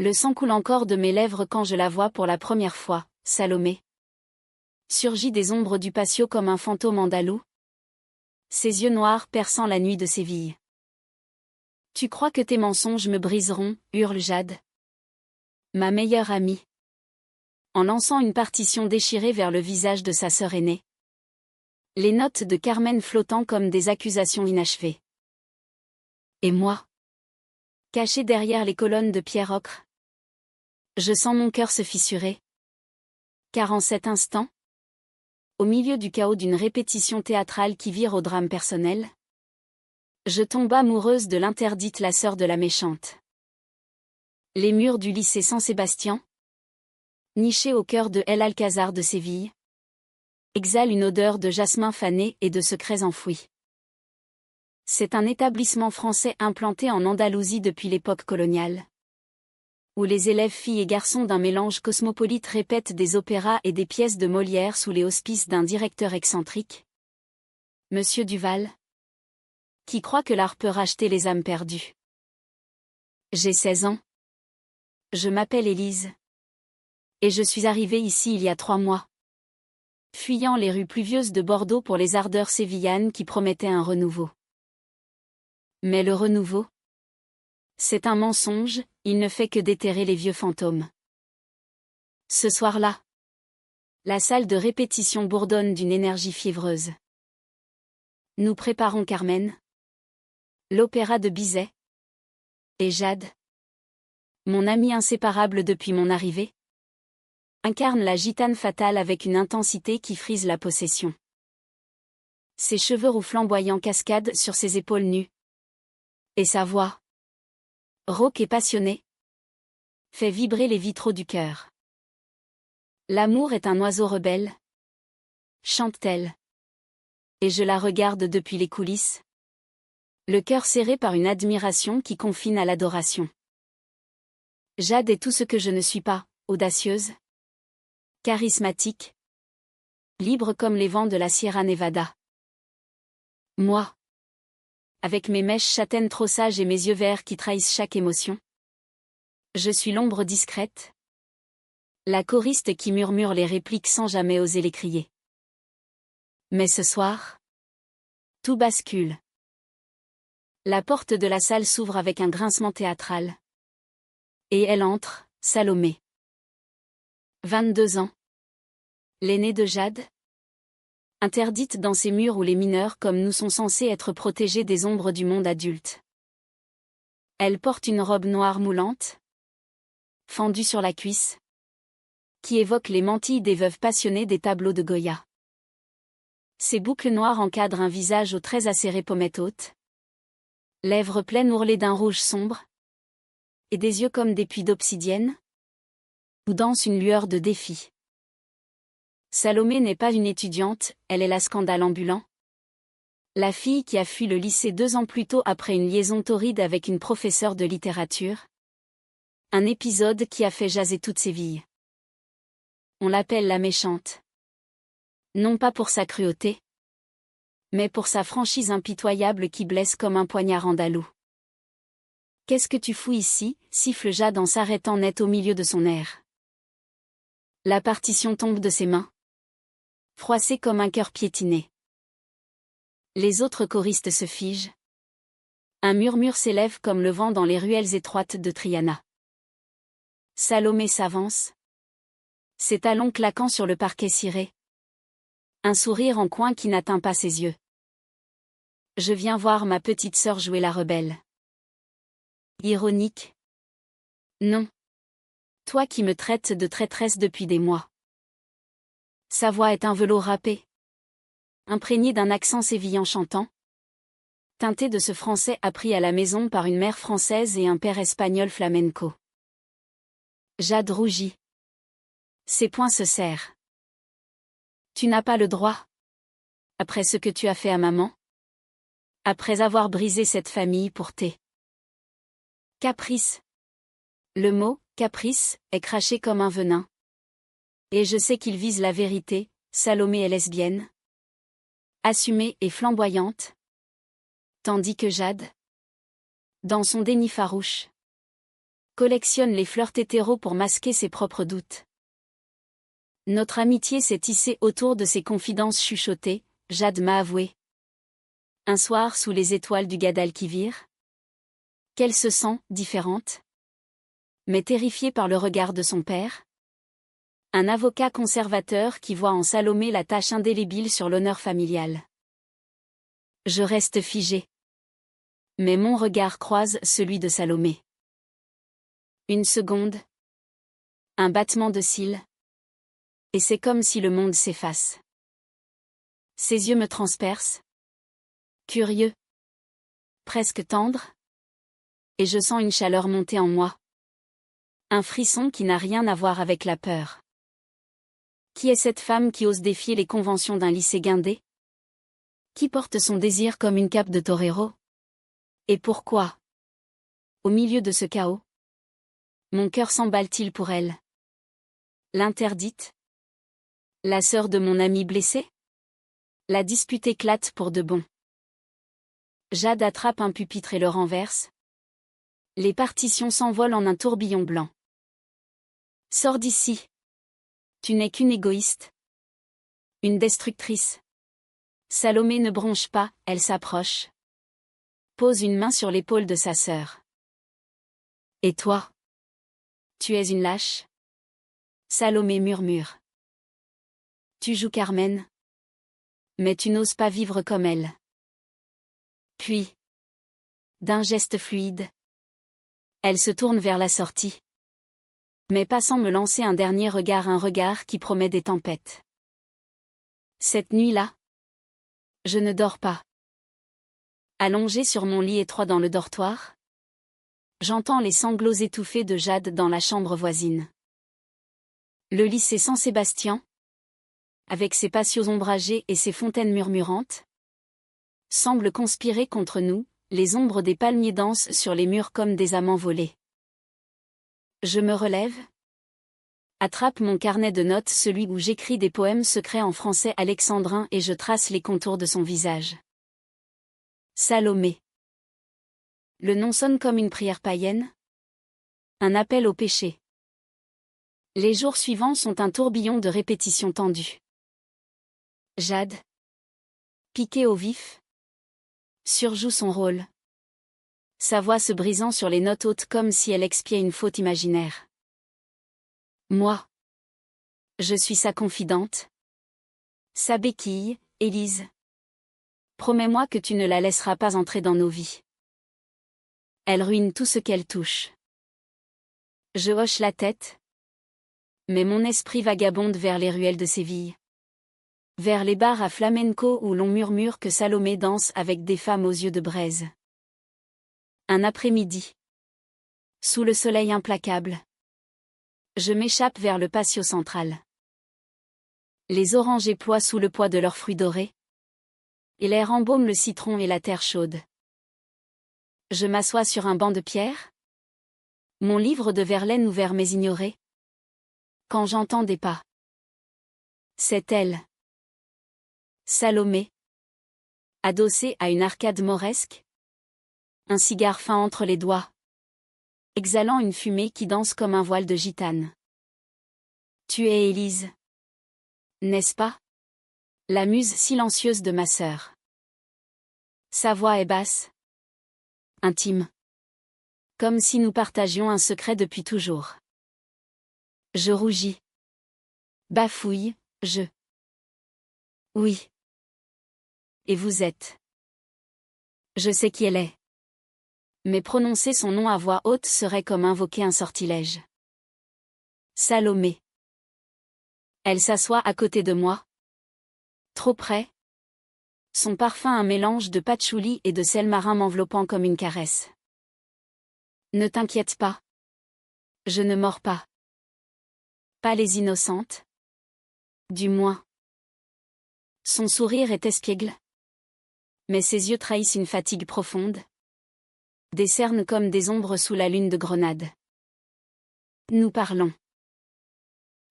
Le sang coule encore de mes lèvres quand je la vois pour la première fois, Salomé. Surgit des ombres du patio comme un fantôme andalou. Ses yeux noirs perçant la nuit de Séville. Tu crois que tes mensonges me briseront, hurle Jade. Ma meilleure amie. En lançant une partition déchirée vers le visage de sa sœur aînée. Les notes de Carmen flottant comme des accusations inachevées. Et moi? Caché derrière les colonnes de pierre ocre. Je sens mon cœur se fissurer. Car en cet instant, au milieu du chaos d'une répétition théâtrale qui vire au drame personnel, je tombe amoureuse de l'interdite, la sœur de la méchante. Les murs du lycée San-Sébastien, nichés au cœur de El Alcázar de Séville, exhalent une odeur de jasmin fané et de secrets enfouis. C'est un établissement français implanté en Andalousie depuis l'époque coloniale, où les élèves filles et garçons d'un mélange cosmopolite répètent des opéras et des pièces de Molière sous les auspices d'un directeur excentrique, Monsieur Duval, qui croit que l'art peut racheter les âmes perdues. J'ai 16 ans. Je m'appelle Élise. Et je suis arrivée ici il y a 3 mois. Fuyant les rues pluvieuses de Bordeaux pour les ardeurs sévillanes qui promettaient un renouveau. Mais le renouveau? C'est un mensonge, il ne fait que déterrer les vieux fantômes. Ce soir-là, la salle de répétition bourdonne d'une énergie fiévreuse. Nous préparons Carmen, l'opéra de Bizet, et Jade, mon amie inséparable depuis mon arrivée, incarne la gitane fatale avec une intensité qui frise la possession. Ses cheveux roux flamboyants cascadent sur ses épaules nues. Et sa voix, rauque et passionnée, fait vibrer les vitraux du cœur. L'amour est un oiseau rebelle, chante-t-elle. Et je la regarde depuis les coulisses, le cœur serré par une admiration qui confine à l'adoration. Jade est tout ce que je ne suis pas, audacieuse, charismatique, libre comme les vents de la Sierra Nevada. Moi, avec mes mèches châtaines trop sages et mes yeux verts qui trahissent chaque émotion, je suis l'ombre discrète, la choriste qui murmure les répliques sans jamais oser les crier. Mais ce soir, tout bascule. La porte de la salle s'ouvre avec un grincement théâtral. Et elle entre, Salomé. 22 ans. L'aînée de Jade. Interdite dans ces murs où les mineurs comme nous sont censés être protégés des ombres du monde adulte. Elle porte une robe noire moulante, fendue sur la cuisse, qui évoque les mantilles des veuves passionnées des tableaux de Goya. Ses boucles noires encadrent un visage aux traits acérés, pommettes hautes, lèvres pleines ourlées d'un rouge sombre, et des yeux comme des puits d'obsidienne, où danse une lueur de défi. Salomé n'est pas une étudiante, elle est la scandale ambulant. La fille qui a fui le lycée 2 ans plus tôt après une liaison torride avec une professeure de littérature. Un épisode qui a fait jaser toute Séville. On l'appelle la méchante. Non pas pour sa cruauté, mais pour sa franchise impitoyable qui blesse comme un poignard andalou. Qu'est-ce que tu fous ici, siffle Jade en s'arrêtant net au milieu de son air. La partition tombe de ses mains, froissée comme un cœur piétiné. Les autres choristes se figent. Un murmure s'élève comme le vent dans les ruelles étroites de Triana. Salomé s'avance, ses talons claquant sur le parquet ciré. Un sourire en coin qui n'atteint pas ses yeux. Je viens voir ma petite sœur jouer la rebelle. Ironique. Non. Toi qui me traites de traîtresse depuis des mois. Sa voix est un velours râpé, imprégné d'un accent sévillan chantant, teinté de ce français appris à la maison par une mère française et un père espagnol flamenco. Jade rougit. Ses poings se serrent. Tu n'as pas le droit. Après ce que tu as fait à maman. Après avoir brisé cette famille pour tes caprices. Le mot, caprice, est craché comme un venin. Et je sais qu'il vise la vérité, Salomé est lesbienne. Assumée et flamboyante. Tandis que Jade, dans son déni farouche, collectionne les flirts hétéros pour masquer ses propres doutes. Notre amitié s'est tissée autour de ces confidences chuchotées, Jade m'a avoué. Un soir sous les étoiles du Guadalquivir. Qu'elle se sent différente, mais terrifiée par le regard de son père. Un avocat conservateur qui voit en Salomé la tache indélébile sur l'honneur familial. Je reste figé. Mais mon regard croise celui de Salomé. Une seconde. Un battement de cils. Et c'est comme si le monde s'efface. Ses yeux me transpercent. Curieux. Presque tendre. Et je sens une chaleur monter en moi. Un frisson qui n'a rien à voir avec la peur. Qui est cette femme qui ose défier les conventions d'un lycée guindé? Qui porte son désir comme une cape de torero? Et pourquoi? Au milieu de ce chaos, mon cœur s'emballe-t-il pour elle? L'interdite? La sœur de mon ami blessé? La dispute éclate pour de bon. Jade attrape un pupitre et le renverse. Les partitions s'envolent en un tourbillon blanc. Sors d'ici. Tu n'es qu'une égoïste. Une destructrice. Salomé ne bronche pas, elle s'approche. Pose une main sur l'épaule de sa sœur. Et toi? Tu es une lâche? Salomé murmure. Tu joues Carmen? Mais tu n'oses pas vivre comme elle. Puis, d'un geste fluide, elle se tourne vers la sortie. Mais pas sans me lancer un regard qui promet des tempêtes. Cette nuit-là, je ne dors pas. Allongé sur mon lit étroit dans le dortoir, j'entends les sanglots étouffés de Jade dans la chambre voisine. Le lycée Saint-Sébastien, avec ses patios ombragés et ses fontaines murmurantes, semble conspirer contre nous, les ombres des palmiers dansent sur les murs comme des amants volés. Je me relève, attrape mon carnet de notes, celui où j'écris des poèmes secrets en français alexandrin et je trace les contours de son visage. Salomé. Le nom sonne comme une prière païenne. Un appel au péché. Les jours suivants sont un tourbillon de répétitions tendues. Jade, piquée au vif, surjoue son rôle. Sa voix se brisant sur les notes hautes comme si elle expiait une faute imaginaire. Moi, je suis sa confidente. Sa béquille, Élise. Promets-moi que tu ne la laisseras pas entrer dans nos vies. Elle ruine tout ce qu'elle touche. Je hoche la tête. Mais mon esprit vagabonde vers les ruelles de Séville. Vers les bars à flamenco où l'on murmure que Salomé danse avec des femmes aux yeux de braise. Un après-midi. Sous le soleil implacable. Je m'échappe vers le patio central. Les orangers ploient sous le poids de leurs fruits dorés. Et l'air embaume le citron et la terre chaude. Je m'assois sur un banc de pierre. Mon livre de Verlaine ouvert mais ignoré. Quand j'entends des pas. C'est elle. Salomé. Adossée à une arcade mauresque. Un cigare fin entre les doigts. Exhalant une fumée qui danse comme un voile de gitane. Tu es Élise. N'est-ce pas? La muse silencieuse de ma sœur. Sa voix est basse. Intime. Comme si nous partagions un secret depuis toujours. Je rougis. Bafouille, je. Oui. Et vous êtes. Je sais qui elle est. Mais prononcer son nom à voix haute serait comme invoquer un sortilège. Salomé. Elle s'assoit à côté de moi. Trop près. Son parfum un mélange de patchouli et de sel marin m'enveloppant comme une caresse. Ne t'inquiète pas. Je ne mords pas. Pas les innocentes. Du moins. Son sourire est espiègle. Mais ses yeux trahissent une fatigue profonde. Des cernes comme des ombres sous la lune de Grenade. Nous parlons.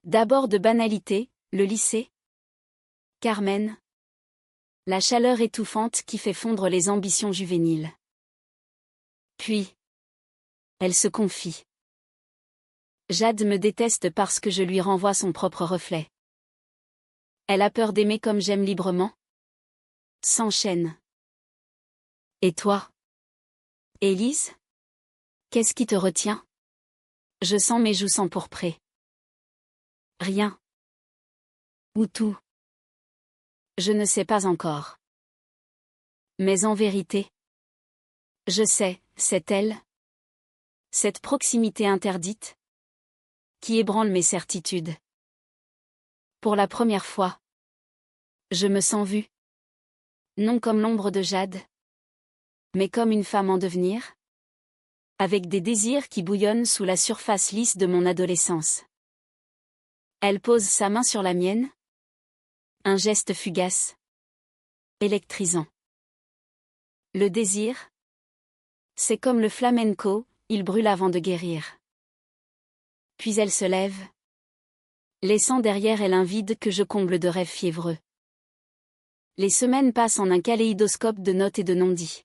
D'abord de banalité, le lycée. Carmen. La chaleur étouffante qui fait fondre les ambitions juvéniles. Puis. Elle se confie. Jade me déteste parce que je lui renvoie son propre reflet. Elle a peur d'aimer comme j'aime librement. S'enchaîne. Et toi? Élise? Qu'est-ce qui te retient? Je sens mes joues s'empourprer. Rien. Ou tout? Je ne sais pas encore. Mais en vérité, je sais, c'est elle. Cette proximité interdite qui ébranle mes certitudes. Pour la première fois, je me sens vue. Non comme l'ombre de Jade, mais comme une femme en devenir, avec des désirs qui bouillonnent sous la surface lisse de mon adolescence. Elle pose sa main sur la mienne. Un geste fugace. Électrisant. Le désir, c'est comme le flamenco, il brûle avant de guérir. Puis elle se lève, laissant derrière elle un vide que je comble de rêves fiévreux. Les semaines passent en un kaléidoscope de notes et de non-dits.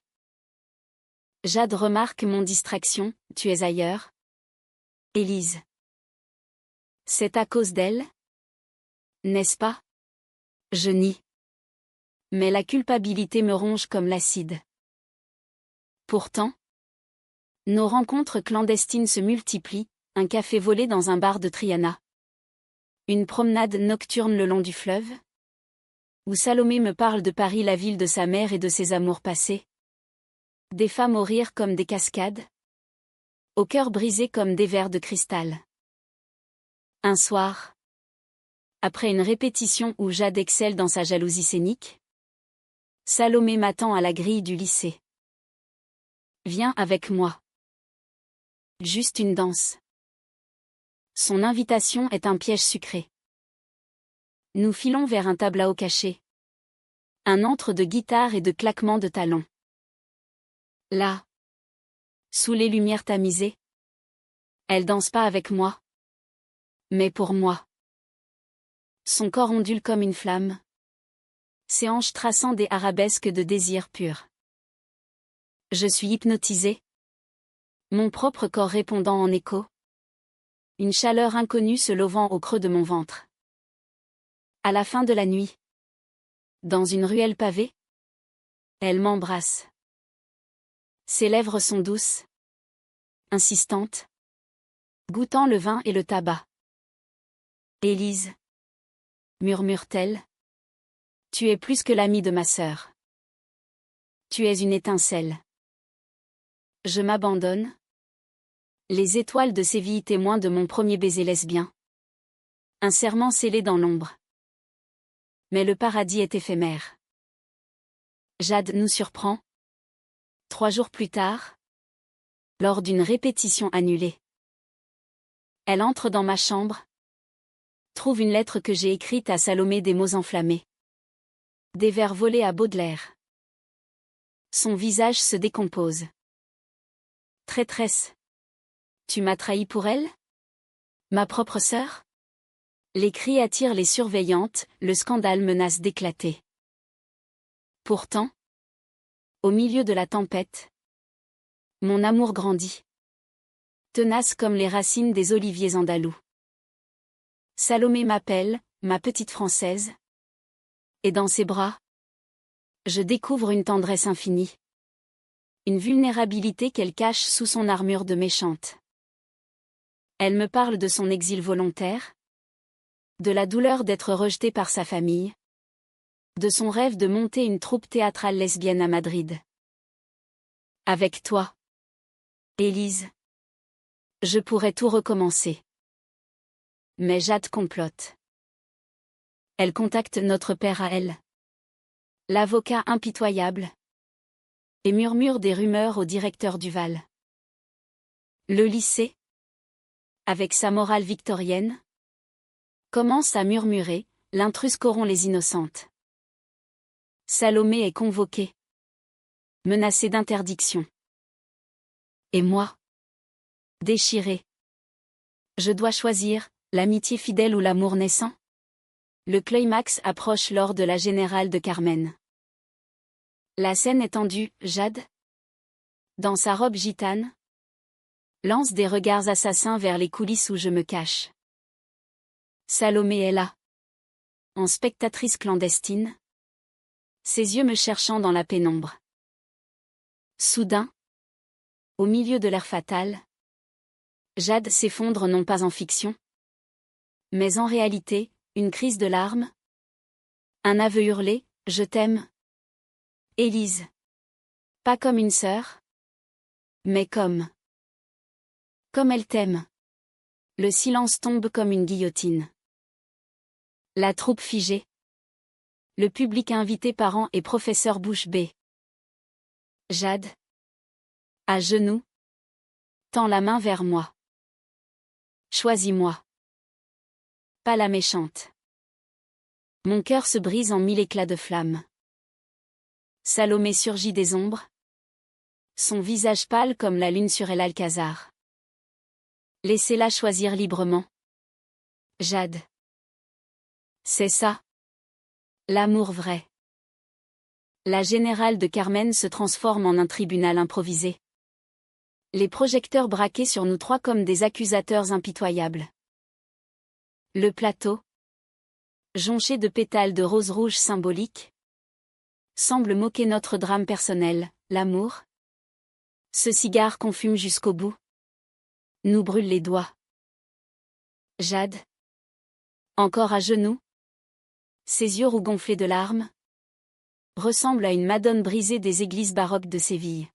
Jade remarque mon distraction, tu es ailleurs? Élise. C'est à cause d'elle? N'est-ce pas? Je nie. Mais la culpabilité me ronge comme l'acide. Pourtant, nos rencontres clandestines se multiplient, un café volé dans un bar de Triana. Une promenade nocturne le long du fleuve? Où Salomé me parle de Paris, la ville de sa mère et de ses amours passés. Des femmes au rire comme des cascades. Au cœur brisé comme des verres de cristal. Un soir, après une répétition où Jade excelle dans sa jalousie scénique, Salomé m'attend à la grille du lycée. Viens avec moi. Juste une danse. Son invitation est un piège sucré. Nous filons vers un tableau caché. Un antre de guitare et de claquements de talons. Là, sous les lumières tamisées, elle danse pas avec moi, mais pour moi. Son corps ondule comme une flamme. Ses hanches traçant des arabesques de désir pur. Je suis hypnotisé. Mon propre corps répondant en écho. Une chaleur inconnue se levant au creux de mon ventre. À la fin de la nuit, dans une ruelle pavée, elle m'embrasse. Ses lèvres sont douces, insistantes, goûtant le vin et le tabac. Élise, murmure-t-elle, tu es plus que l'amie de ma sœur. Tu es une étincelle. Je m'abandonne. Les étoiles de Séville témoins de mon premier baiser lesbien. Un serment scellé dans l'ombre. Mais le paradis est éphémère. Jade nous surprend. 3 jours plus tard, lors d'une répétition annulée. Elle entre dans ma chambre, trouve une lettre que j'ai écrite à Salomé, des mots enflammés. Des vers volés à Baudelaire. Son visage se décompose. Traîtresse. Tu m'as trahi pour elle? Ma propre sœur? Les cris attirent les surveillantes, le scandale menace d'éclater. Pourtant, au milieu de la tempête, mon amour grandit. Tenace comme les racines des oliviers andalous. Salomé m'appelle, ma petite française. Et dans ses bras, je découvre une tendresse infinie. Une vulnérabilité qu'elle cache sous son armure de méchante. Elle me parle de son exil volontaire, de la douleur d'être rejetée par sa famille, de son rêve de monter une troupe théâtrale lesbienne à Madrid. Avec toi, Élise, je pourrais tout recommencer. Mais Jade complote. Elle contacte notre père à elle. L'avocat impitoyable. Et murmure des rumeurs au directeur Duval. Le lycée, avec sa morale victorienne, commence à murmurer, l'intruse corrompt les innocentes. Salomé est convoquée. Menacée d'interdiction. Et moi? Déchirée. Je dois choisir, l'amitié fidèle ou l'amour naissant? Le climax approche lors de la générale de Carmen. La scène est tendue, Jade, dans sa robe gitane, Lance des regards assassins vers les coulisses où je me cache. Salomé est là. En spectatrice clandestine. Ses yeux me cherchant dans la pénombre. Soudain, au milieu de l'air fatal, Jade s'effondre non pas en fiction, mais en réalité, une crise de larmes. Un aveu hurlé, je t'aime. Élise. Pas comme une sœur, mais comme elle t'aime. Le silence tombe comme une guillotine. La troupe figée. Le public invité parents et professeur bouche bée. Jade, à genoux, tend la main vers moi. Choisis-moi. Pas la méchante. Mon cœur se brise en mille éclats de flammes. Salomé surgit des ombres. Son visage pâle comme la lune sur El Alcazar. Laissez-la choisir librement. Jade. C'est ça. L'amour vrai. La générale de Carmen se transforme en un tribunal improvisé. Les projecteurs braqués sur nous trois comme des accusateurs impitoyables. Le plateau, jonché de pétales de rose rouge symboliques, semble moquer notre drame personnel, l'amour. Ce cigare qu'on fume jusqu'au bout nous brûle les doigts. Jade, encore à genoux, ses yeux roux gonflés de larmes, ressemble à une madone brisée des églises baroques de Séville.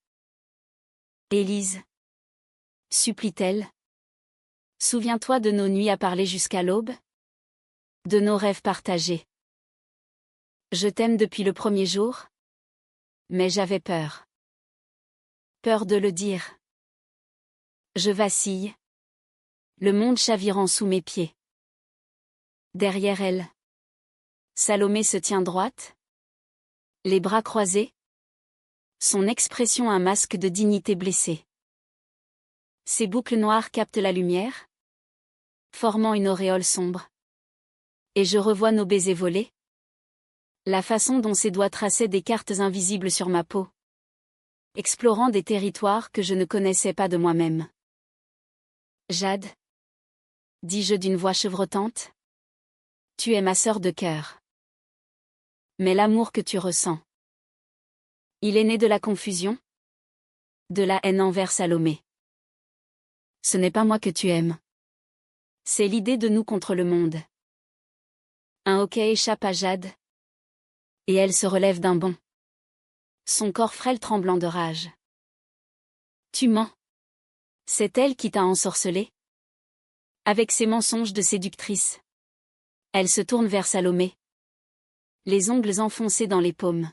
Élise, supplie-t-elle, souviens-toi de nos nuits à parler jusqu'à l'aube, de nos rêves partagés. Je t'aime depuis le premier jour, mais j'avais peur. Peur de le dire. Je vacille. Le monde chavirant sous mes pieds. Derrière elle, Salomé se tient droite, les bras croisés. Son expression un masque de dignité blessée. Ses boucles noires captent la lumière, formant une auréole sombre. Et je revois nos baisers volés. La façon dont ses doigts traçaient des cartes invisibles sur ma peau. Explorant des territoires que je ne connaissais pas de moi-même. Jade, dis-je d'une voix chevrotante. Tu es ma sœur de cœur. Mais l'amour que tu ressens, il est né de la confusion, de la haine envers Salomé. Ce n'est pas moi que tu aimes. C'est l'idée de nous contre le monde. Un hoquet échappe à Jade. Et elle se relève d'un bond. Son corps frêle tremblant de rage. Tu mens. C'est elle qui t'a ensorcelé. Avec ses mensonges de séductrice. Elle se tourne vers Salomé. Les ongles enfoncés dans les paumes.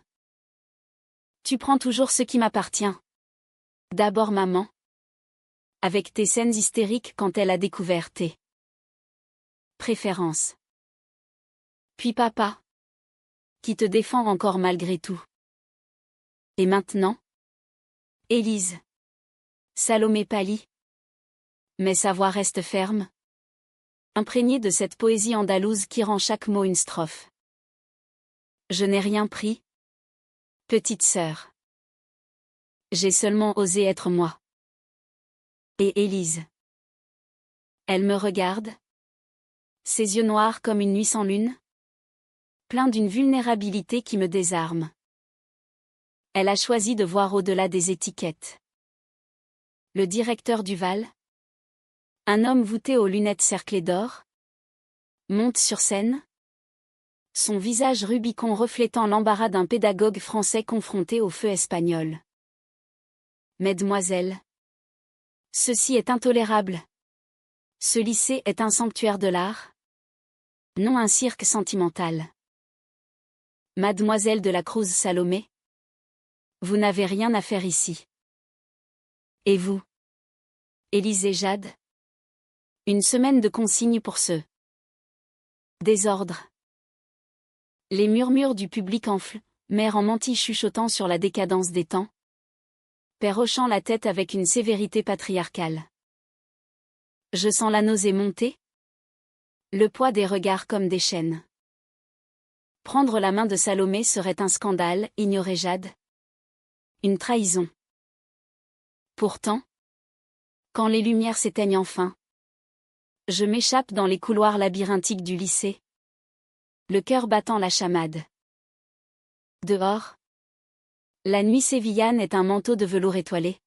Tu prends toujours ce qui m'appartient. D'abord maman. Avec tes scènes hystériques quand elle a découvert tes préférences. Puis papa. Qui te défend encore malgré tout. Et maintenant? Élise. Salomé pâlit. Mais sa voix reste ferme. Imprégnée de cette poésie andalouse qui rend chaque mot une strophe. Je n'ai rien pris. Petite sœur. J'ai seulement osé être moi. Et Élise. Elle me regarde. Ses yeux noirs comme une nuit sans lune. Plein d'une vulnérabilité qui me désarme. Elle a choisi de voir au-delà des étiquettes. Le directeur Duval, un homme voûté aux lunettes cerclées d'or, monte sur scène. Son visage Rubicon reflétant l'embarras d'un pédagogue français confronté au feu espagnol. Mesdemoiselles. Ceci est intolérable. Ce lycée est un sanctuaire de l'art. Non un cirque sentimental. Mademoiselle de la Cruz Salomé. Vous n'avez rien à faire ici. Et vous? Élise et Jade. Une semaine de consignes pour ce désordre. Les murmures du public enflent, mère en mantille chuchotant sur la décadence des temps. Père hochant la tête avec une sévérité patriarcale. Je sens la nausée monter. Le poids des regards comme des chaînes. Prendre la main de Salomé serait un scandale, ignorait Jade. Une trahison. Pourtant, Quand les lumières s'éteignent enfin, je m'échappe dans les couloirs labyrinthiques du lycée, le cœur battant la chamade. Dehors, la nuit sévillane est un manteau de velours étoilé,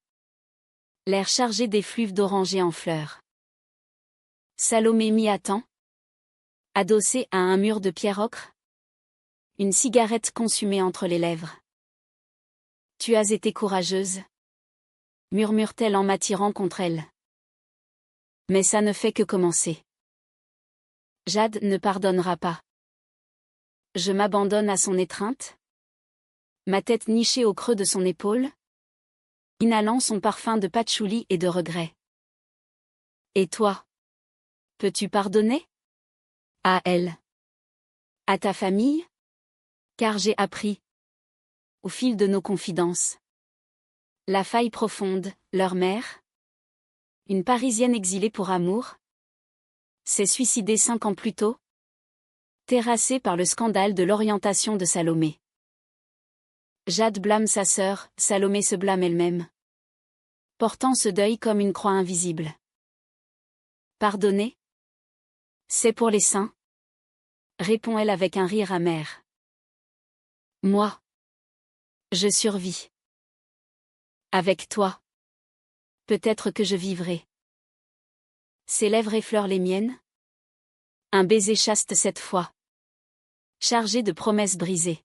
l'air chargé d'effluves d'oranger en fleurs. Salomé m'y attend, adossée à un mur de pierre ocre, une cigarette consumée entre les lèvres. Tu as été courageuse, murmure-t-elle en m'attirant contre elle. Mais ça ne fait que commencer. Jade ne pardonnera pas. Je m'abandonne à son étreinte, ma tête nichée au creux de son épaule, inhalant son parfum de patchouli et de regret. Et toi? Peux-tu pardonner? À elle? À ta famille? Car j'ai appris, au fil de nos confidences, la faille profonde, leur mère, une Parisienne exilée pour amour, s'est suicidée 5 ans plus tôt, terrassée par le scandale de l'orientation de Salomé. Jade blâme sa sœur, Salomé se blâme elle-même, portant ce deuil comme une croix invisible. Pardonner? C'est pour les saints, répond-elle avec un rire amer. Moi, je survis. Avec toi, peut-être que je vivrai. Ses lèvres effleurent les miennes. Un baiser chaste cette fois, chargé de promesses brisées.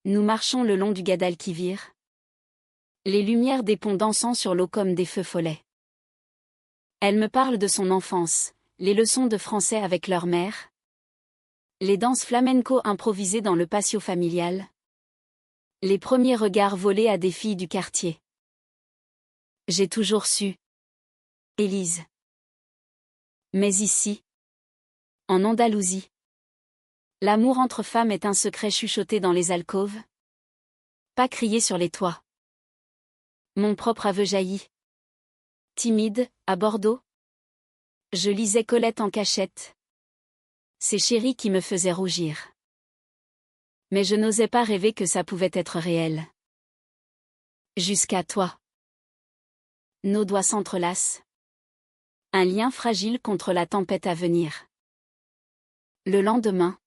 Nous marchons le long du Guadalquivir, les lumières des ponts dansant sur l'eau comme des feux follets. Elle me parle de son enfance, les leçons de français avec leur mère, les danses flamenco improvisées dans le patio familial, les premiers regards volés à des filles du quartier. J'ai toujours su. Élise. Mais ici, en Andalousie, l'amour entre femmes est un secret chuchoté dans les alcôves, pas crié sur les toits. Mon propre aveu jaillit. Timide, à Bordeaux, je lisais Colette en cachette. Ces chéris qui me faisaient rougir. Mais je n'osais pas rêver que ça pouvait être réel. Jusqu'à toi. Nos doigts s'entrelacent. Un lien fragile contre la tempête à venir. Le lendemain,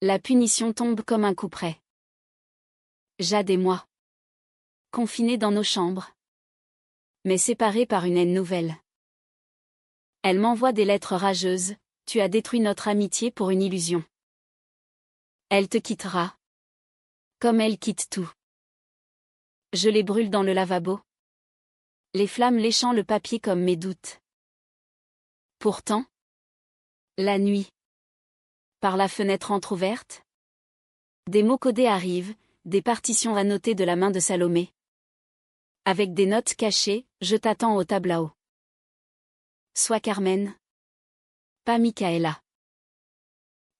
la punition tombe comme un couperet. Jade et moi, confinés dans nos chambres, mais séparés par une haine nouvelle. Elle m'envoie des lettres rageuses, tu as détruit notre amitié pour une illusion. Elle te quittera, comme elle quitte tout. Je les brûle dans le lavabo, les flammes léchant le papier comme mes doutes. Pourtant, la nuit, par la fenêtre entr'ouverte, des mots codés arrivent, des partitions annotées de la main de Salomé. Avec des notes cachées, je t'attends au tablao. Sois Carmen, pas Micaëla.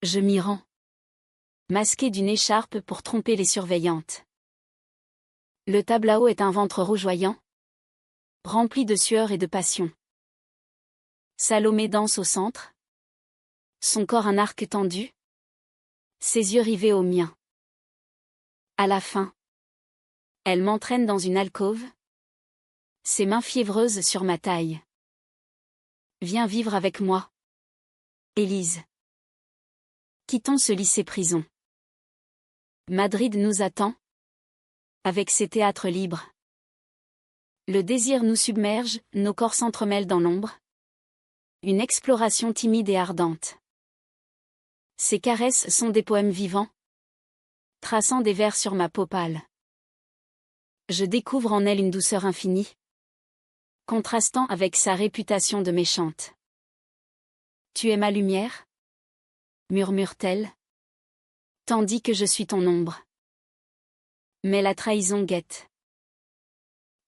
Je m'y rends, masquée d'une écharpe pour tromper les surveillantes. Le tablao est un ventre rougeoyant, rempli de sueur et de passion. Salomé danse au centre, son corps un arc tendu, ses yeux rivés aux miens. À la fin, elle m'entraîne dans une alcôve, ses mains fiévreuses sur ma taille. Viens vivre avec moi, Élise. Quittons ce lycée-prison. Madrid nous attend, avec ses théâtres libres. Le désir nous submerge, nos corps s'entremêlent dans l'ombre. Une exploration timide et ardente. Ses caresses sont des poèmes vivants, traçant des vers sur ma peau pâle. Je découvre en elle une douceur infinie, contrastant avec sa réputation de méchante. Tu es ma lumière? Murmure-t-elle, tandis que je suis ton ombre. Mais la trahison guette.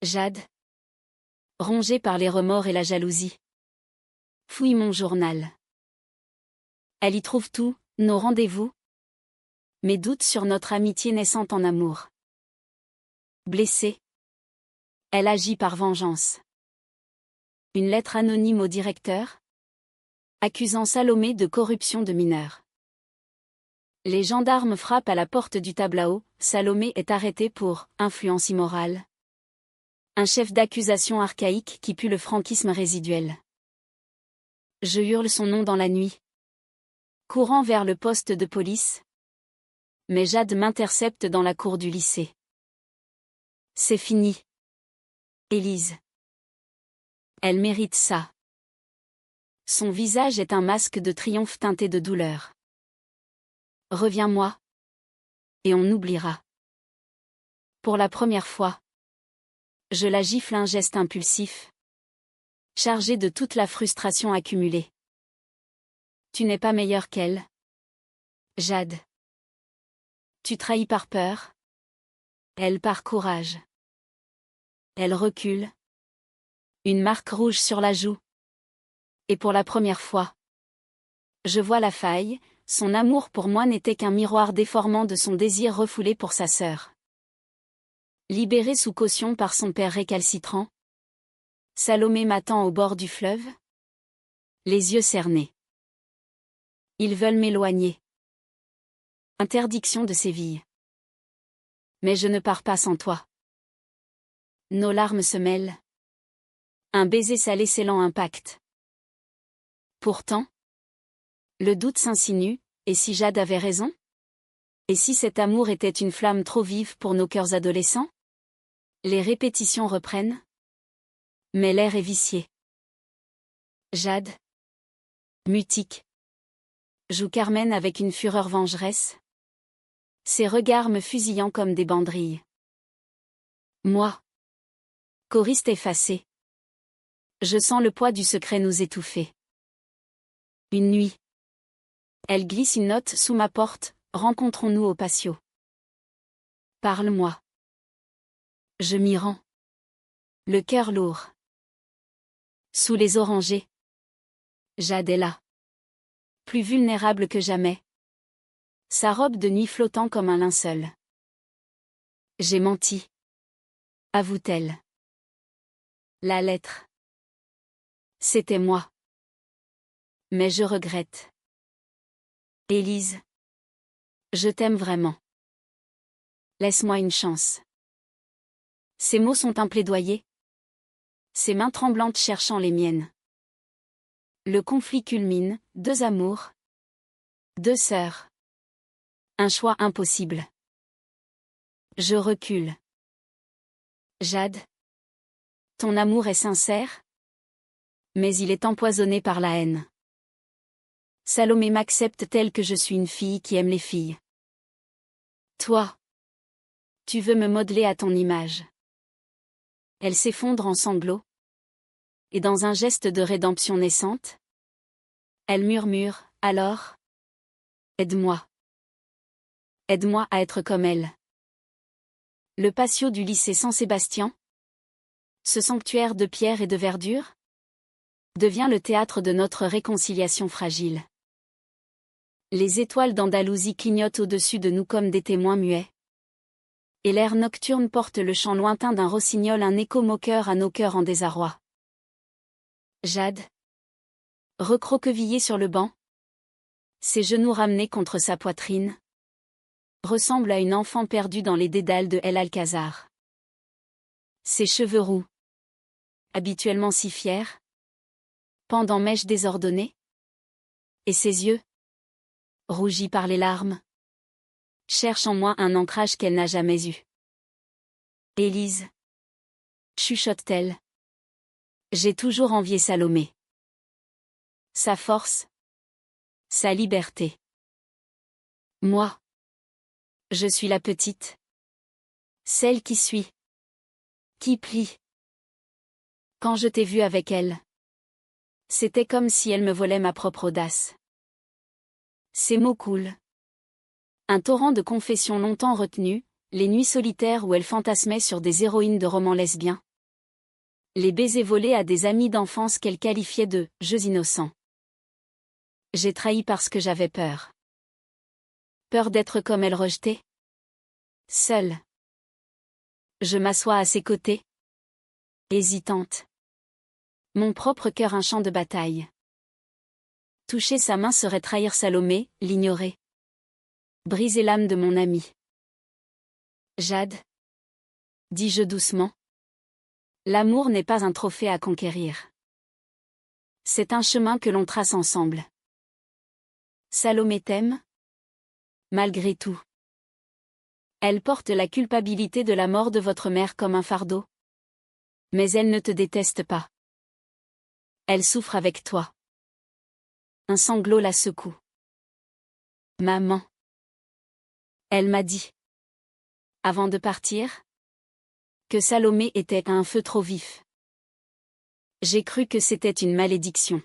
Jade, rongée par les remords et la jalousie, fouille mon journal. Elle y trouve tout, nos rendez-vous, mes doutes sur notre amitié naissante en amour. Blessée, elle agit par vengeance. Une lettre anonyme au directeur, accusant Salomé de corruption de mineurs. Les gendarmes frappent à la porte du tablao, Salomé est arrêtée pour influence immorale. Un chef d'accusation archaïque qui pue le franquisme résiduel. Je hurle son nom dans la nuit. Courant vers le poste de police. Mais Jade m'intercepte dans la cour du lycée. C'est fini. Élise. Elle mérite ça. Son visage est un masque de triomphe teinté de douleur. Reviens-moi. Et on oubliera. Pour la première fois. Je la gifle, un geste impulsif. Chargé de toute la frustration accumulée. Tu n'es pas meilleure qu'elle. Jade. Tu trahis par peur. Elle par courage. Elle recule. Une marque rouge sur la joue. Et pour la première fois. Je vois la faille, son amour pour moi n'était qu'un miroir déformant de son désir refoulé pour sa sœur. Libérée sous caution par son père récalcitrant. Salomé m'attend au bord du fleuve. Les yeux cernés. Ils veulent m'éloigner. Interdiction de Séville. Mais je ne pars pas sans toi. Nos larmes se mêlent. Un baiser salé scellant un pacte. Pourtant, le doute s'insinue, et si Jade avait raison? Et si cet amour était une flamme trop vive pour nos cœurs adolescents? Les répétitions reprennent. Mais l'air est vicié. Jade. Mutique. Joue Carmen avec une fureur vengeresse. Ses regards me fusillant comme des banderilles. Moi. Choriste effacé. Je sens le poids du secret nous étouffer. Une nuit. Elle glisse une note sous ma porte, rencontrons-nous au patio. Parle-moi. Je m'y rends. Le cœur lourd. Sous les orangers. Jade est là. Plus vulnérable que jamais. Sa robe de nuit flottant comme un linceul. J'ai menti. Avoue-t-elle. La lettre. C'était moi. Mais je regrette. Élise. Je t'aime vraiment. Laisse-moi une chance. Ces mots sont un plaidoyer. Ses mains tremblantes cherchant les miennes. Le conflit culmine, deux amours. Deux sœurs. Un choix impossible. Je recule. Jade. Ton amour est sincère? Mais il est empoisonné par la haine. Salomé m'accepte telle que je suis, une fille qui aime les filles. Toi. Tu veux me modeler à ton image. Elle s'effondre en sanglots. Et dans un geste de rédemption naissante, elle murmure, alors? Aide-moi. Aide-moi à être comme elle. Le patio du lycée Saint-Sébastien, ce sanctuaire de pierre et de verdure, devient le théâtre de notre réconciliation fragile. Les étoiles d'Andalousie clignotent au-dessus de nous comme des témoins muets. Et l'air nocturne porte le chant lointain d'un rossignol, un écho moqueur à nos cœurs en désarroi. Jade. Recroquevillée sur le banc. Ses genoux ramenés contre sa poitrine. Ressemble à une enfant perdue dans les dédales de El Alcazar. Ses cheveux roux. Habituellement si fiers. Pendent en mèches désordonnées. Et ses yeux. Rougis par les larmes. Cherche en moi un ancrage qu'elle n'a jamais eu. Élise. Chuchote-t-elle. J'ai toujours envié Salomé. Sa force. Sa liberté. Moi. Je suis la petite. Celle qui suit. Qui plie. Quand je t'ai vue avec elle. C'était comme si elle me volait ma propre audace. Ces mots coulent. Un torrent de confessions longtemps retenues, les nuits solitaires où elle fantasmait sur des héroïnes de romans lesbiens. Les baisers volés à des amis d'enfance qu'elle qualifiait de « jeux innocents ». J'ai trahi parce que j'avais peur. Peur d'être comme elle, rejetée. Seule. Je m'assois à ses côtés. Hésitante. Mon propre cœur un champ de bataille. Toucher sa main serait trahir Salomé, l'ignorer. Briser l'âme de mon ami. Jade. Dis-je doucement. L'amour n'est pas un trophée à conquérir. C'est un chemin que l'on trace ensemble. Salomé t'aime, malgré tout. Elle porte la culpabilité de la mort de votre mère comme un fardeau. Mais elle ne te déteste pas. Elle souffre avec toi. Un sanglot la secoue. Maman. Elle m'a dit, avant de partir, que Salomé était à un feu trop vif. J'ai cru que c'était une malédiction.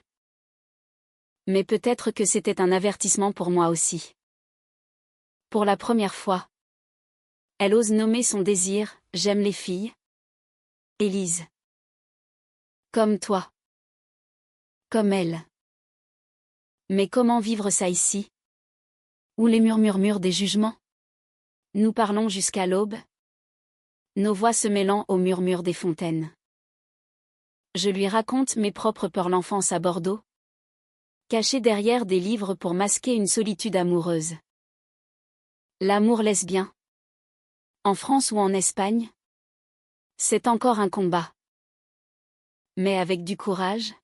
Mais peut-être que c'était un avertissement pour moi aussi. Pour la première fois, elle ose nommer son désir, j'aime les filles. Élise. Comme toi. Comme elle. Mais comment vivre ça ici? Où les murmures des jugements? Nous parlons jusqu'à l'aube. Nos voix se mêlant aux murmures des fontaines. Je lui raconte mes propres peurs l'enfance à Bordeaux. Caché derrière des livres pour masquer une solitude amoureuse. L'amour lesbien. En France ou en Espagne? C'est encore un combat. Mais avec du courage,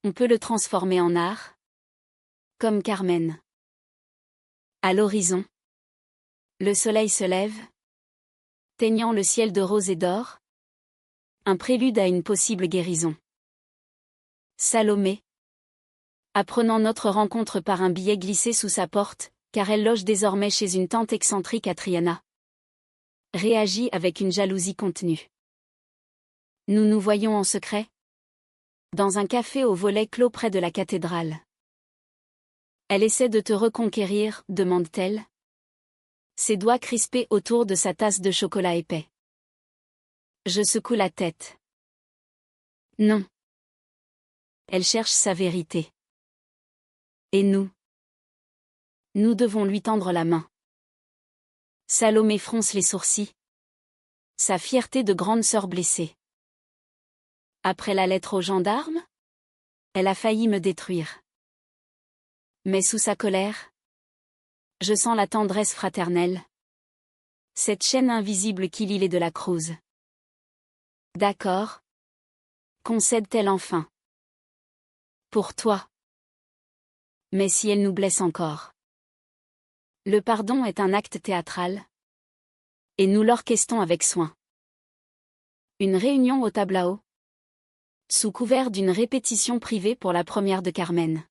on peut le transformer en art. Comme Carmen. À l'horizon, le soleil se lève, teignant le ciel de rose et d'or. Un prélude à une possible guérison. Salomé. Apprenant notre rencontre par un billet glissé sous sa porte, car elle loge désormais chez une tante excentrique à Triana. Réagit avec une jalousie contenue. Nous nous voyons en secret. Dans un café au volet clos près de la cathédrale. Elle essaie de te reconquérir, demande-t-elle. Ses doigts crispés autour de sa tasse de chocolat épais. Je secoue la tête. Non. Elle cherche sa vérité. Et nous? Nous devons lui tendre la main. Salomé fronce les sourcils. Sa fierté de grande sœur blessée. Après la lettre aux gendarmes? Elle a failli me détruire. Mais sous sa colère, je sens la tendresse fraternelle. Cette chaîne invisible qui lie les de la Cruz. D'accord. Concède-t-elle enfin? Pour toi. Mais si elle nous blesse encore? Le pardon est un acte théâtral. Et nous l'orchestrons avec soin. Une réunion au tablao. Sous couvert d'une répétition privée pour la première de Carmen.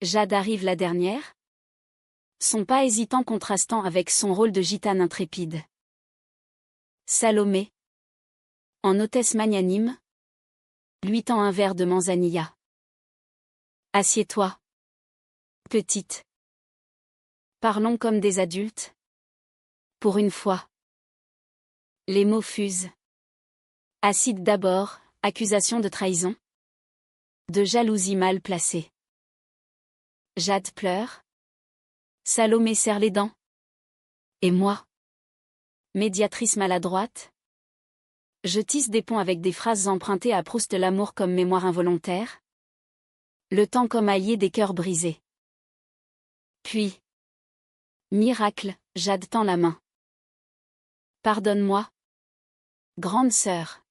Jade arrive la dernière. Son pas hésitant contrastant avec son rôle de gitane intrépide. Salomé. En hôtesse magnanime. Lui tend un verre de manzanilla. Assieds-toi. Petite. Parlons comme des adultes. Pour une fois. Les mots fusent. Acide d'abord, accusation de trahison. De jalousie mal placée. Jade pleure. Salomé serre les dents. Et moi? Médiatrice maladroite? Je tisse des ponts avec des phrases empruntées à Proust, l'amour comme mémoire involontaire. Le temps comme allié des cœurs brisés. Puis. Miracle, Jade tend la main. Pardonne-moi. Grande sœur.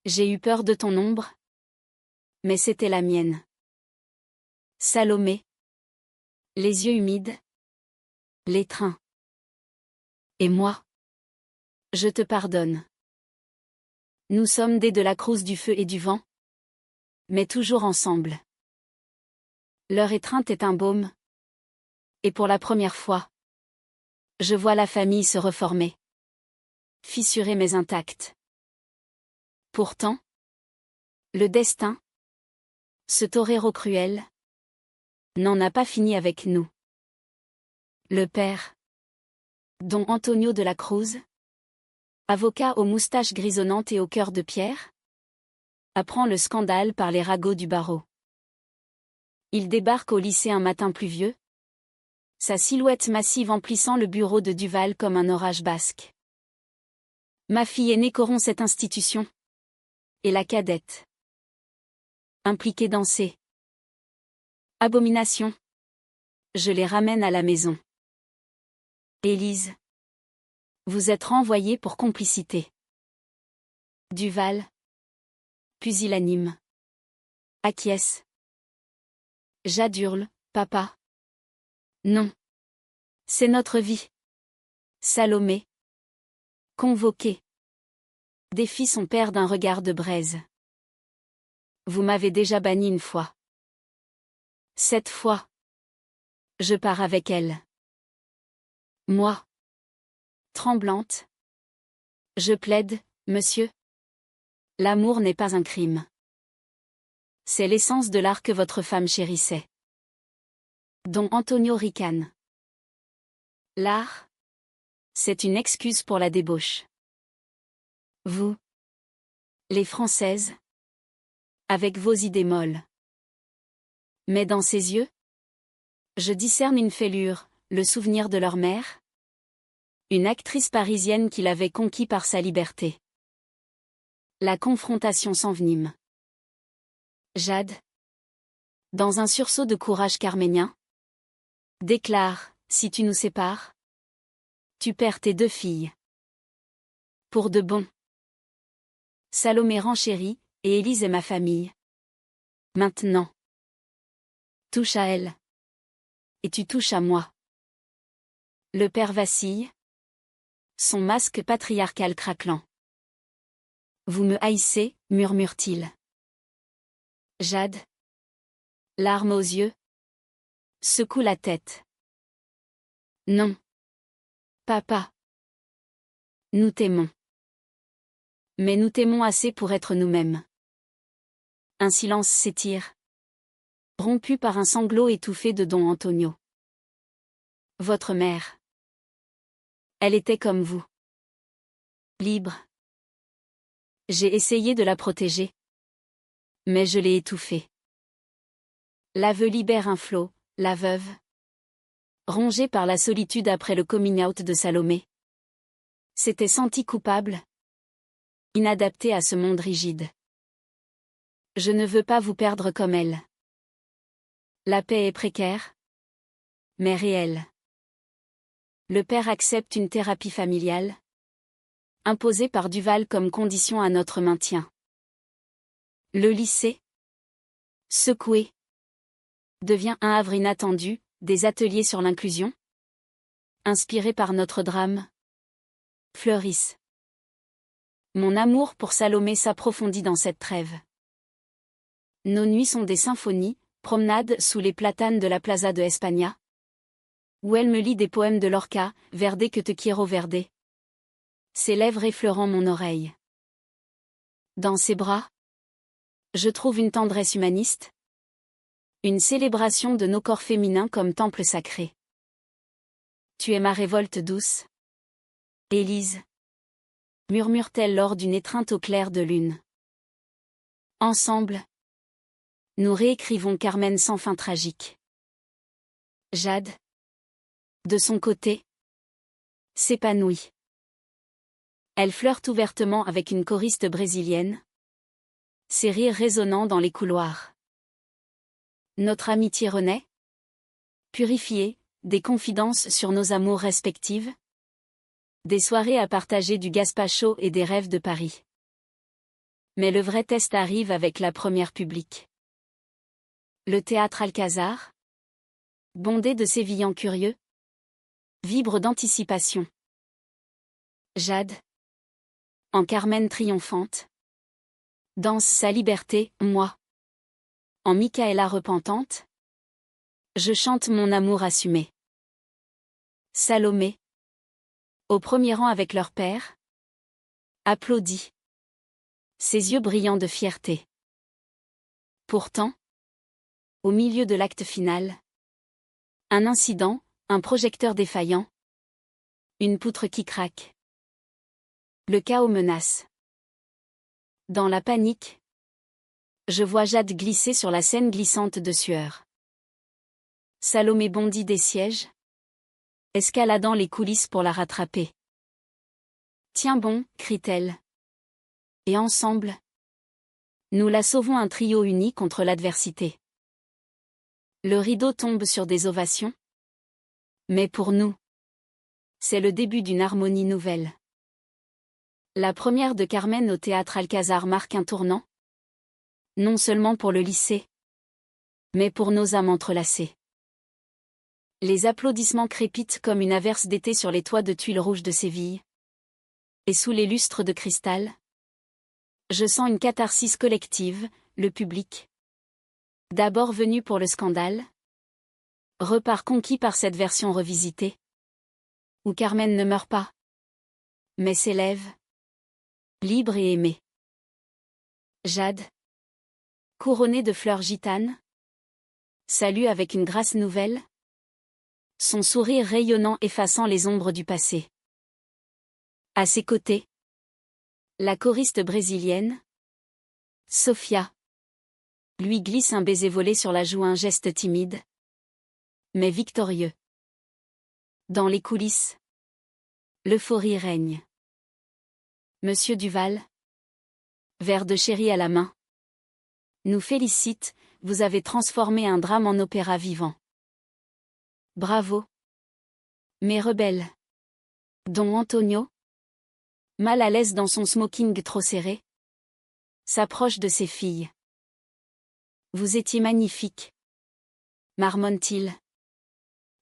J'ai eu peur de ton ombre. Mais c'était la mienne. Salomé. Les yeux humides. L'étreint. Et moi? Je te pardonne. Nous sommes des de la Cruz du feu et du vent. Mais toujours ensemble. Leur étreinte est un baume. Et pour la première fois, je vois la famille se reformer. Fissurée mais intacte. Pourtant, le destin, ce torero cruel, n'en a pas fini avec nous. Le père, don Antonio de la Cruz, avocat aux moustaches grisonnantes et au cœur de pierre, apprend le scandale par les ragots du barreau. Il débarque au lycée un matin pluvieux, sa silhouette massive emplissant le bureau de Duval comme un orage basque. Ma fille aînée corrompt cette institution. Et la cadette. Impliquée dans ces abominations. Je les ramène à la maison. Élise. Vous êtes renvoyée pour complicité. Duval. Pusillanime. Acquiesce. Jade hurle, papa. Non. C'est notre vie. Salomé. Convoqué. Défie son père d'un regard de braise. Vous m'avez déjà banni une fois. Cette fois. Je pars avec elle. Moi. Tremblante. Je plaide, monsieur. L'amour n'est pas un crime. C'est l'essence de l'art que votre femme chérissait. Don Antonio ricane. L'art, c'est une excuse pour la débauche. Vous, les Françaises, avec vos idées molles. Mais dans ses yeux, je discerne une fêlure, le souvenir de leur mère. Une actrice parisienne qui l'avait conquis par sa liberté. La confrontation s'envenime. Jade, dans un sursaut de courage carménien, déclare, si tu nous sépares, tu perds tes 2 filles. Pour de bon. Salomé renchérit, et Élise est ma famille. Maintenant. Touche à elle. Et tu touches à moi. Le père vacille. Son masque patriarcal craquelant. Vous me haïssez, murmure-t-il. Jade. Larmes aux yeux. Secoue la tête. Non. Papa. Nous t'aimons. Mais nous t'aimons assez pour être nous-mêmes. Un silence s'étire. Rompu par un sanglot étouffé de Don Antonio. Votre mère. Elle était comme vous. Libre. J'ai essayé de la protéger. Mais je l'ai étouffée. L'aveu libère un flot, la veuve. Rongée par la solitude après le coming out de Salomé. S'était sentie coupable. Inadaptée à ce monde rigide. Je ne veux pas vous perdre comme elle. La paix est précaire. Mais réelle. Le père accepte une thérapie familiale. Imposée par Duval comme condition à notre maintien. Le lycée. Secoué. Devient un havre inattendu, des ateliers sur l'inclusion. Inspirés par notre drame. Fleurissent. Mon amour pour Salomé s'approfondit dans cette trêve. Nos nuits sont des symphonies, promenades sous les platanes de la plaza de España. Où elle me lit des poèmes de Lorca, Verde que te quiero verde. Ses lèvres effleurant mon oreille. Dans ses bras, je trouve une tendresse humaniste. Une célébration de nos corps féminins comme temple sacré. Tu es ma révolte douce. Élise. Murmure-t-elle lors d'une étreinte au clair de lune. Ensemble, nous réécrivons Carmen sans fin tragique. Jade, de son côté, s'épanouit. Elle flirte ouvertement avec une choriste brésilienne. Ses rires résonnant dans les couloirs. Notre amitié renaît. Purifiée, des confidences sur nos amours respectives. Des soirées à partager du gazpacho et des rêves de Paris. Mais le vrai test arrive avec la première publique. Le théâtre Alcazar, bondé de sévillants curieux, vibre d'anticipation. Jade, en Carmen triomphante, danse sa liberté, moi. En Micaëla repentante, je chante mon amour assumé. Salomé, au premier rang avec leur père, applaudit. Ses yeux brillants de fierté. Pourtant, au milieu de l'acte final, un incident, un projecteur défaillant, une poutre qui craque. Le chaos menace. Dans la panique, je vois Jade glisser sur la scène glissante de sueur. Salomé bondit des sièges, escaladant les coulisses pour la rattraper. Tiens bon, crie-t-elle. Et ensemble, nous la sauvons un trio uni contre l'adversité. Le rideau tombe sur des ovations. Mais pour nous, c'est le début d'une harmonie nouvelle. La première de Carmen au théâtre Alcazar marque un tournant. Non seulement pour le lycée, mais pour nos âmes entrelacées. Les applaudissements crépitent comme une averse d'été sur les toits de tuiles rouges de Séville. Et sous les lustres de cristal, je sens une catharsis collective, le public. D'abord venu pour le scandale, repart conquis par cette version revisitée. Où Carmen ne meurt pas, mais s'élève, libre et aimée. Jade, couronnée de fleurs gitanes, salue avec une grâce nouvelle, son sourire rayonnant effaçant les ombres du passé. À ses côtés, la choriste brésilienne, Sofia, lui glisse un baiser volé sur la joue, un geste timide, mais victorieux. Dans les coulisses, l'euphorie règne. Monsieur Duval, verre de chéri à la main, nous félicite, vous avez transformé un drame en opéra vivant. Bravo. Mais rebelle. Don Antonio, mal à l'aise dans son smoking trop serré, s'approche de ses filles. Vous étiez magnifique, marmonne-t-il.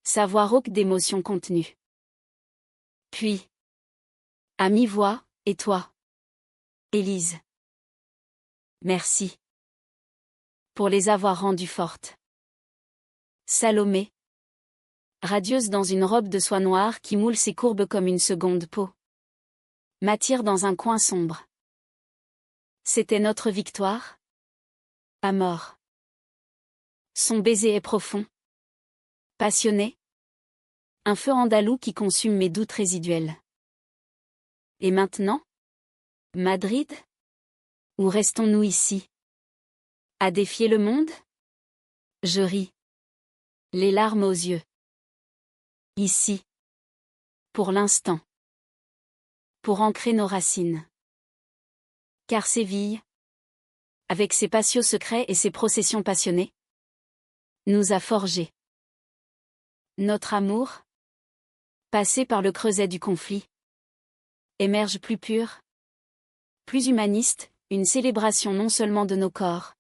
Sa voix rauque d'émotion contenue. Puis, à mi-voix, et toi, Élise? Merci. Pour les avoir rendues fortes. Salomé, radieuse dans une robe de soie noire qui moule ses courbes comme une seconde peau, m'attire dans un coin sombre. C'était notre victoire? À mort. Son baiser est profond, passionné, un feu andalou qui consume mes doutes résiduels. Et maintenant? Madrid? Ou restons-nous ici? À défier le monde? Je ris. Les larmes aux yeux. Ici. Pour l'instant. Pour ancrer nos racines. Car Séville, avec ses patios secrets et ses processions passionnées, nous a forgés. Notre amour, passé par le creuset du conflit, émerge plus pur, plus humaniste, une célébration non seulement de nos corps,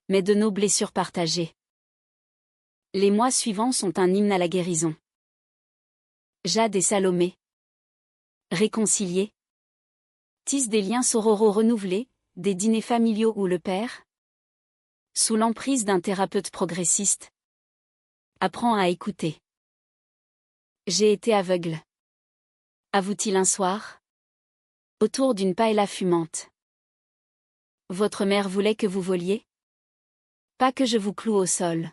mais de nos blessures partagées. Les mois suivants sont un hymne à la guérison. Jade et Salomé, réconciliés, tissent des liens sororaux renouvelés, des dîners familiaux où le père, sous l'emprise d'un thérapeute progressiste, apprend à écouter. J'ai été aveugle. Avoue-t-il un soir, autour d'une paella fumante. Votre mère voulait que vous voliez? Pas que je vous cloue au sol.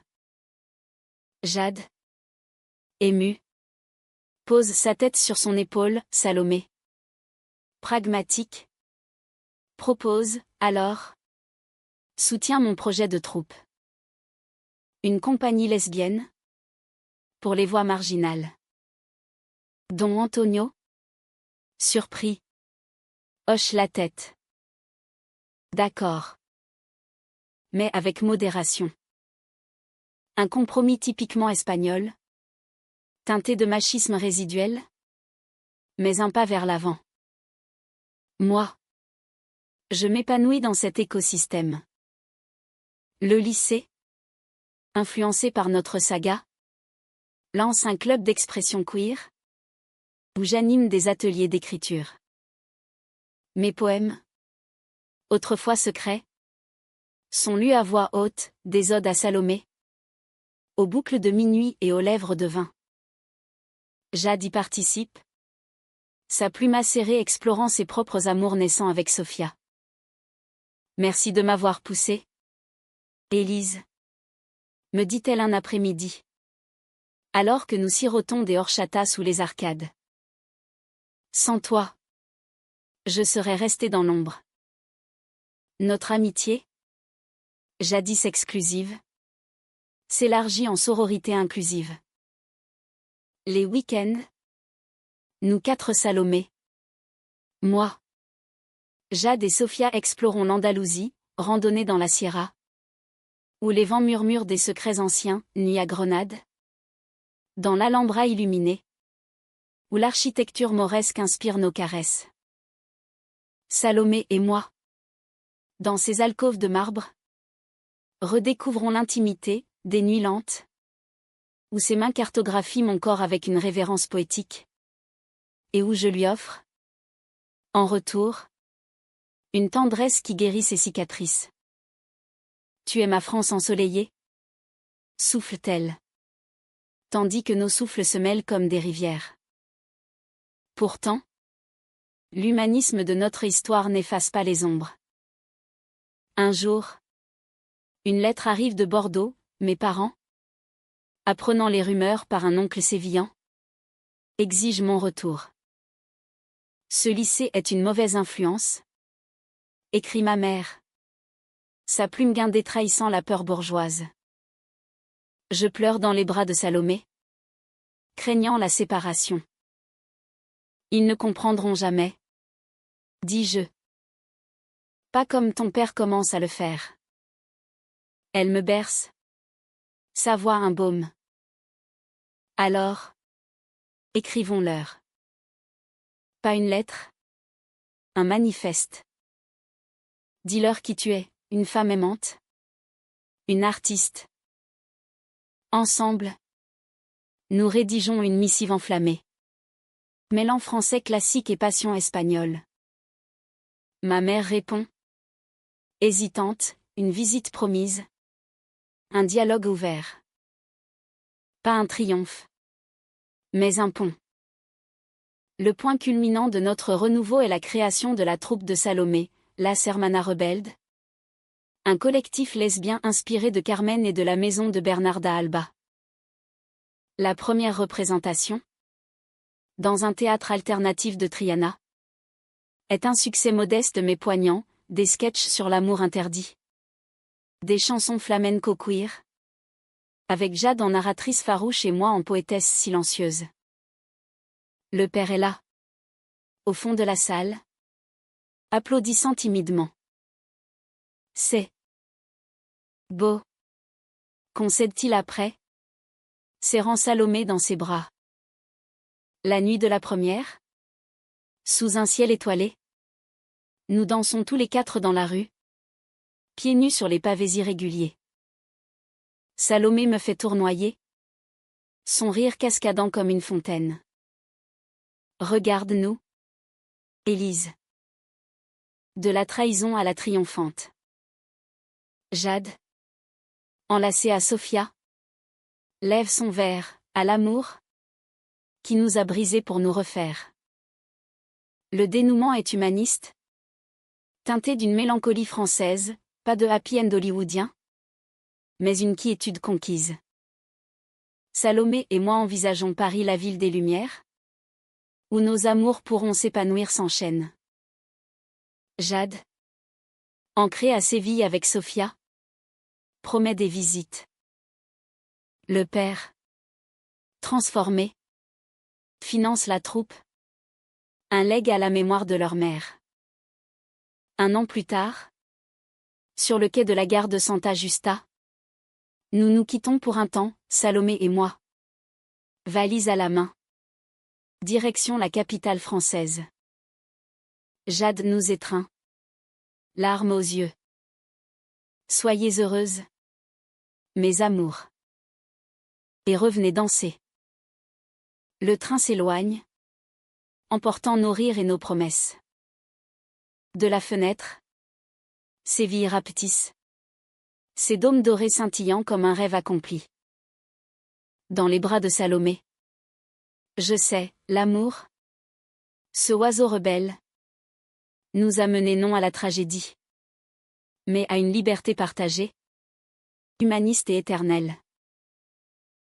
Jade, émue, pose sa tête sur son épaule, Salomé. Pragmatique. Propose, alors. Soutiens mon projet de troupe. Une compagnie lesbienne. Pour les voix marginales. Don Antonio, surpris, hoche la tête. D'accord. Mais avec modération. Un compromis typiquement espagnol, teinté de machisme résiduel, mais un pas vers l'avant. Moi, je m'épanouis dans cet écosystème. Le lycée, influencé par notre saga, lance un club d'expression queer, où j'anime des ateliers d'écriture. Mes poèmes, autrefois secrets, sont lus à voix haute, des odes à Salomé, aux boucles de minuit et aux lèvres de vin. Jade y participe, sa plume acérée explorant ses propres amours naissant avec Sofia. Merci de m'avoir poussé, Élise, me dit-elle un après-midi, alors que nous sirotons des horchatas sous les arcades. Sans toi, je serais restée dans l'ombre. Notre amitié, jadis exclusive, s'élargit en sororité inclusive. Les week-ends, nous 4 Salomé, moi, Jade et Sofia explorons l'Andalousie, randonnée dans la Sierra, où les vents murmurent des secrets anciens, nuit à Grenade, dans l'Alhambra illuminée, où l'architecture mauresque inspire nos caresses. Salomé et moi. Dans ces alcôves de marbre, redécouvrons l'intimité, des nuits lentes, où ses mains cartographient mon corps avec une révérence poétique, et où je lui offre, en retour, une tendresse qui guérit ses cicatrices. Tu es ma France ensoleillée, souffle-t-elle, tandis que nos souffles se mêlent comme des rivières. Pourtant, l'humanisme de notre histoire n'efface pas les ombres. Un jour, une lettre arrive de Bordeaux, mes parents, apprenant les rumeurs par un oncle sévillan, exigent mon retour. Ce lycée est une mauvaise influence, écrit ma mère, sa plume guindée trahissant la peur bourgeoise. Je pleure dans les bras de Salomé, craignant la séparation. Ils ne comprendront jamais, dis-je. Pas comme ton père commence à le faire. Elle me berce, sa voix un baume. Alors, écrivons-leur. Pas une lettre, un manifeste. Dis-leur qui tu es, une femme aimante, une artiste. Ensemble, nous rédigeons une missive enflammée, mêlant français classique et passion espagnole. Ma mère répond, hésitante, une visite promise, un dialogue ouvert. Pas un triomphe, mais un pont. Le point culminant de notre renouveau est la création de la troupe de Salomé, Las Hermanas Rebelde, un collectif lesbien inspiré de Carmen et de la maison de Bernarda Alba. La première représentation, dans un théâtre alternatif de Triana, est un succès modeste mais poignant, des sketchs sur l'amour interdit. Des chansons flamenco queer, avec Jade en narratrice farouche et moi en poétesse silencieuse. Le père est là, au fond de la salle, applaudissant timidement. C'est beau, concède-t-il après, serrant Salomé dans ses bras. La nuit de la première, sous un ciel étoilé, nous dansons tous les quatre dans la rue, pieds nus sur les pavés irréguliers. Salomé me fait tournoyer, son rire cascadant comme une fontaine. Regarde-nous, Élise. De la trahison à la triomphante. Jade, enlacée à Sophia, lève son verre, à l'amour, qui nous a brisés pour nous refaire. Le dénouement est humaniste, teinté d'une mélancolie française, pas de happy end hollywoodien, mais une quiétude conquise. Salomé et moi envisageons Paris la ville des Lumières, où nos amours pourront s'épanouir sans chaîne. Jade, ancrée à Séville avec Sophia, promet des visites. Le père, transformé, finance la troupe, un legs à la mémoire de leur mère. Un an plus tard, sur le quai de la gare de Santa Justa, nous nous quittons pour un temps, Salomé et moi. Valise à la main. Direction la capitale française. Jade nous étreint. Larmes aux yeux. Soyez heureuses, mes amours. Et revenez danser. Le train s'éloigne, emportant nos rires et nos promesses. De la fenêtre, Séville rapetisse. Ses dômes dorés scintillants comme un rêve accompli. Dans les bras de Salomé. Je sais, l'amour, ce oiseau rebelle, nous a menés non à la tragédie, mais à une liberté partagée, humaniste et éternelle.